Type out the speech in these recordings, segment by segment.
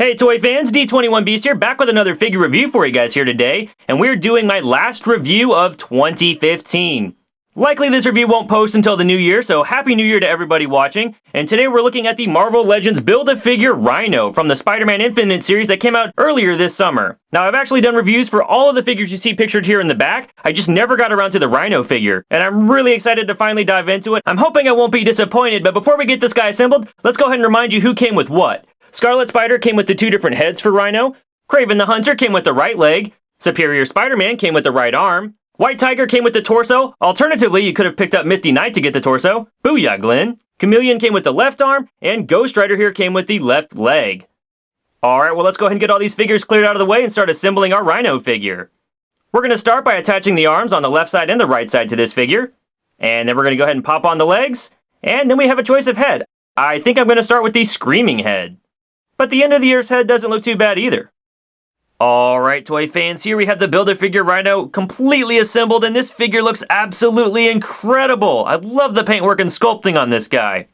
Hey Toy fans, D21 Beast here, back with another figure review for you guys here today, and we're doing my last review of 2015. Likely this review won't post until the new year, so Happy New Year to everybody watching, and today we're looking at the Marvel Legends Build-A-Figure Rhino from the Spider-Man Infinite series that came out earlier this summer. Now I've actually done reviews for all of the figures you see pictured here in the back, I just never got around to the Rhino figure, and I'm really excited to finally dive into it. I'm hoping I won't be disappointed, but before we get this guy assembled, let's go ahead and remind you who came with what. Scarlet Spider came with the two different heads for Rhino, Kraven the Hunter came with the right leg, Superior Spider-Man came with the right arm, White Tiger came with the torso, alternatively you could have picked up Misty Knight to get the torso, booyah Glenn, Chameleon came with the left arm, and Ghost Rider here came with the left leg. Alright, well let's go ahead and get all these figures cleared out of the way and start assembling our Rhino figure. We're going to start by attaching the arms on the left side and the right side to this figure, and then we're going to go ahead and pop on the legs, and then we have a choice of head. I think I'm going to start with the Screaming head. But the end of the ear's head doesn't look too bad either. Alright toy fans, here we have the Build-A-Figure Rhino completely assembled, and this figure looks absolutely incredible. I love the paintwork and sculpting on this guy.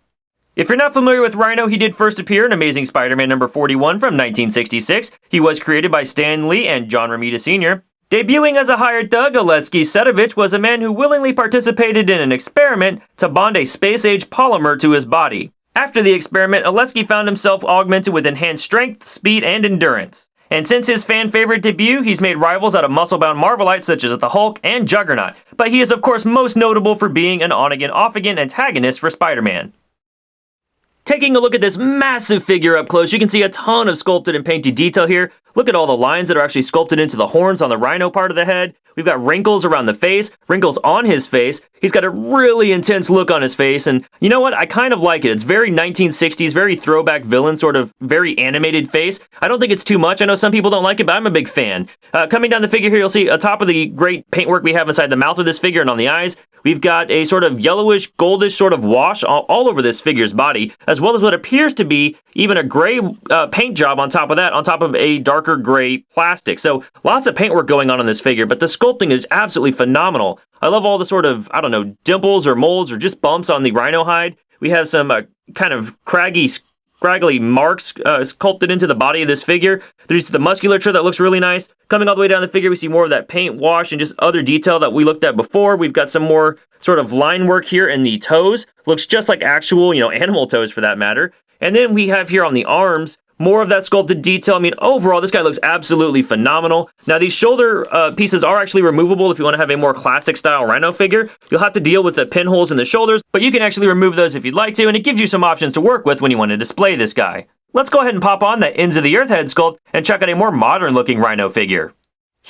If you're not familiar with Rhino, he did first appear in Amazing Spider-Man number 41 from 1966. He was created by Stan Lee and John Romita Sr. Debuting as a hired thug, Oleksii Sedovich was a man who willingly participated in an experiment to bond a space-age polymer to his body. After the experiment, Oleksii found himself augmented with enhanced strength, speed, and endurance. And since his fan-favorite debut, he's made rivals out of muscle-bound Marvelites such as the Hulk and Juggernaut, but he is of course most notable for being an on-again, off-again antagonist for Spider-Man. Taking a look at this massive figure up close, you can see a ton of sculpted and painted detail here. Look at all the lines that are actually sculpted into the horns on the Rhino part of the head. We've got wrinkles around the face, wrinkles on his face. He's got a really intense look on his face, and you know what? I kind of like it. It's very 1960s, very throwback villain, sort of very animated face. I don't think it's too much. I know some people don't like it, but I'm a big fan. Coming down the figure here, you'll see atop of the great paintwork we have inside the mouth of this figure and on the eyes, we've got a sort of yellowish, goldish sort of wash all over this figure's body, as well as what appears to be even a gray paint job on top of that, on top of a darker gray plastic. So lots of paintwork going on this figure, but the sculpting is absolutely phenomenal. I love all the sort of, I don't know, dimples or moles or just bumps on the Rhino hide. We have some kind of scraggly marks sculpted into the body of this figure. There's the musculature that looks really nice. Coming all the way down the figure, we see more of that paint wash and just other detail that we looked at before. We've got some more sort of line work here in the toes. Looks just like actual, animal toes for that matter. And then we have here on the arms, more of that sculpted detail. I mean, overall, this guy looks absolutely phenomenal. Now, these shoulder pieces are actually removable if you want to have a more classic style Rhino figure. You'll have to deal with the pinholes in the shoulders, but you can actually remove those if you'd like to, and it gives you some options to work with when you want to display this guy. Let's go ahead and pop on that Ends of the Earth head sculpt and check out a more modern looking Rhino figure.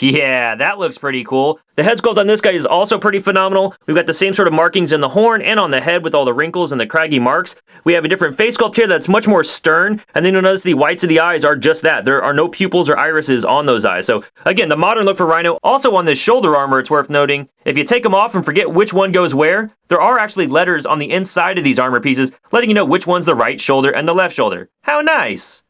Yeah, that looks pretty cool. The head sculpt on this guy is also pretty phenomenal. We've got the same sort of markings in the horn and on the head with all the wrinkles and the craggy marks. We have a different face sculpt here that's much more stern, and then you'll notice the whites of the eyes are just that. There are no pupils or irises on those eyes. So again, the modern look for Rhino. Also on this shoulder armor, it's worth noting, if you take them off and forget which one goes where, there are actually letters on the inside of these armor pieces letting you know which one's the right shoulder and the left shoulder. How nice!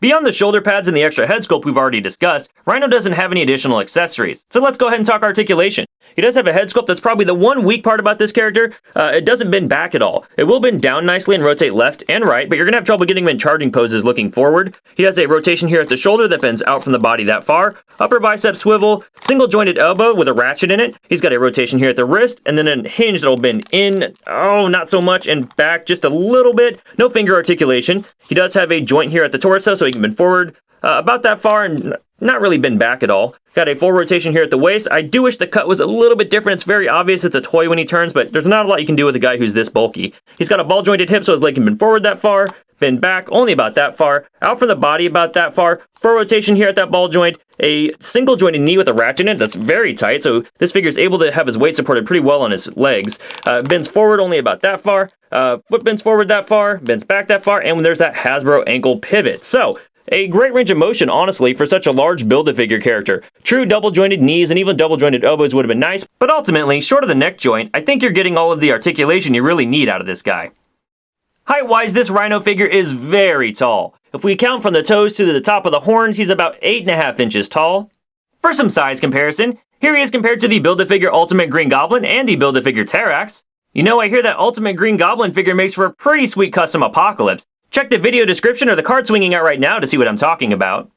Beyond the shoulder pads and the extra head sculpt we've already discussed, Rhino doesn't have any additional accessories. So let's go ahead and talk articulation. He does have a head sculpt that's probably the one weak part about this character. It doesn't bend back at all. It will bend down nicely and rotate left and right, but you're going to have trouble getting him in charging poses looking forward. He has a rotation here at the shoulder that bends out from the body that far, upper bicep swivel, single jointed elbow with a ratchet in it. He's got a rotation here at the wrist, and then a hinge that'll bend in, not so much, and back just a little bit. No finger articulation. He does have a joint here at the torso, so he can bend forward about that far and not really bend back at all. Got a full rotation here at the waist. I do wish the cut was a little bit different. It's very obvious it's a toy when he turns, but there's not a lot you can do with a guy who's this bulky. He's got a ball jointed hip, so his leg can bend forward that far, bend back only about that far, out from the body about that far, full rotation here at that ball joint, a single jointed knee with a ratchet in it that's very tight, so this figure is able to have his weight supported pretty well on his legs. Bends forward only about that far, foot bends forward that far, bends back that far, and there's that Hasbro ankle pivot. So, a great range of motion, honestly, for such a large Build-A-Figure character. True double-jointed knees and even double-jointed elbows would have been nice, but ultimately, short of the neck joint, I think you're getting all of the articulation you really need out of this guy. Height-wise, this Rhino figure is very tall. If we count from the toes to the top of the horns, he's about 8.5 inches tall. For some size comparison, here he is compared to the Build-A-Figure Ultimate Green Goblin and the Build-A-Figure Terrax. You know, I hear that Ultimate Green Goblin figure makes for a pretty sweet custom Apocalypse. Check the video description or the card swinging out right now to see what I'm talking about.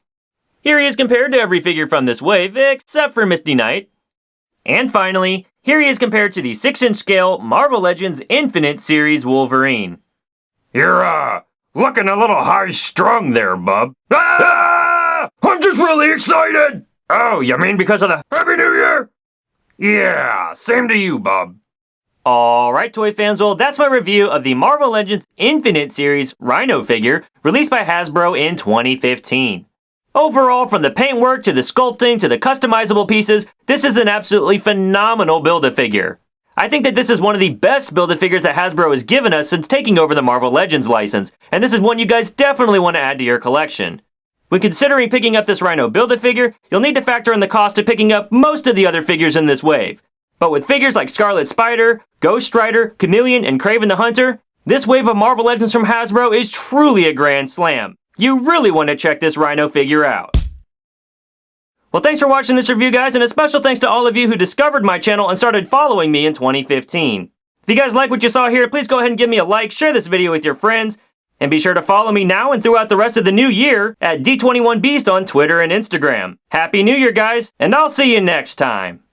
Here he is compared to every figure from this wave, except for Misty Knight. And finally, here he is compared to the 6-inch scale Marvel Legends Infinite Series Wolverine. You're, looking a little high-strung there, bub. Ah! I'm just really excited! Oh, you mean because of the Happy New Year? Yeah, same to you, bub. Alright, toy fans, well, that's my review of the Marvel Legends Infinite Series Rhino figure released by Hasbro in 2015. Overall, from the paintwork to the sculpting to the customizable pieces, this is an absolutely phenomenal Build-A-Figure. I think that this is one of the best Build-A-Figures that Hasbro has given us since taking over the Marvel Legends license, and this is one you guys definitely want to add to your collection. When considering picking up this Rhino Build-A-Figure, you'll need to factor in the cost of picking up most of the other figures in this wave. But with figures like Scarlet Spider, Ghost Rider, Chameleon, and Kraven the Hunter, this wave of Marvel Legends from Hasbro is truly a grand slam. You really want to check this Rhino figure out. Well, thanks for watching this review, guys, and a special thanks to all of you who discovered my channel and started following me in 2015. If you guys like what you saw here, please go ahead and give me a like, share this video with your friends, and be sure to follow me now and throughout the rest of the new year at D21Beast on Twitter and Instagram. Happy New Year, guys, and I'll see you next time.